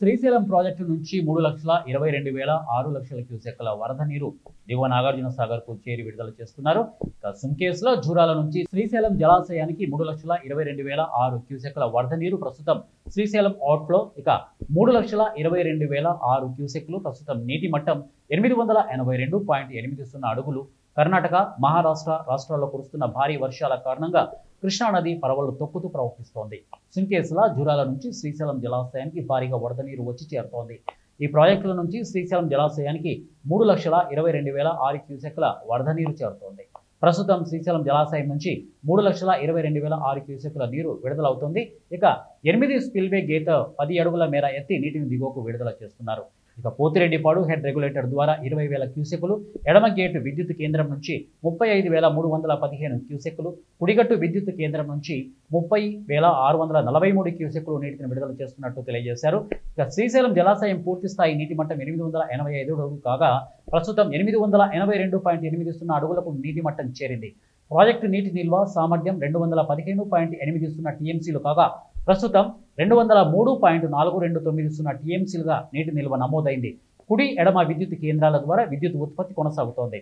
Srisailam project నుంచి 3,22,6 క్యూసెక్కుల వరద నీరు దిగువ నాగార్జున సాగర్ కు చేరి విడుదల చేస్తున్నారు. ఇక సుంకేసులో జూరాల నుంచి శ్రీశైలం జలాశయానికి 3,22,6 క్యూసెక్కుల వరద నీరు ప్రస్తుతం శ్రీశైలం అవుట్ఫ్లో. ఇక 3,22,6 క్యూసెక్కులు ప్రస్తుతం నీటి మట్టం 882.80 అడుగులు. కర్ణాటక, మహారాష్ట్ర రాష్ట్రాల్లో కురుస్తున్న భారీ వర్షాల కారణంగా కృష్ణానది పరవళ్లు తొక్కుతూ ప్రవహిస్తోంది. సుంకేసుల జూరాల నుంచి శ్రీశైలం జలాశయానికి భారీగా వరద నీరు వచ్చి చేరుతోంది. ఈ ప్రాజెక్టుల నుంచి శ్రీశైలం జలాశయానికి 3,22,6 క్యూసెక్కుల వరద నీరు చేరుతోంది. ప్రస్తుతం శ్రీశైలం జలాశయం నుంచి 3,22,6 క్యూసెక్కుల నీరు విడుదలవుతుంది. ఇక 8 స్పిల్వే గేట్ 10 అడుగుల మేర ఎత్తి నీటిని దిగువకు విడుదల చేస్తున్నారు. ఇక పోతిరెడ్డిపాడు హెడ్ రెగ్యులేటర్ ద్వారా 20,000 క్యూసెక్కులు, ఎడమ గేటు విద్యుత్ కేంద్రం నుంచి 35,315 క్యూసెక్కులు, కుడిగట్టు విద్యుత్ కేంద్రం నుంచి 30,643 క్యూసెక్కులు నీటిని విడుదల చేస్తున్నట్టు తెలియజేశారు. ఇక శ్రీశైలం జలాశయం పూర్తి స్థాయి నీటి మట్టం 885 అడుగులు కాగా ప్రస్తుతం 882.80 అడుగులకు నీటి మట్టం చేరింది. ప్రాజెక్టు నీటి నిల్వ సామర్థ్యం 215.80 టీఎంసీలు కాగా ప్రస్తుతం 203.429 టీఎంసీలుగా నీటి నిల్వ నమోదైంది. కుడి ఎడమ విద్యుత్ కేంద్రాల ద్వారా విద్యుత్ ఉత్పత్తి కొనసాగుతోంది.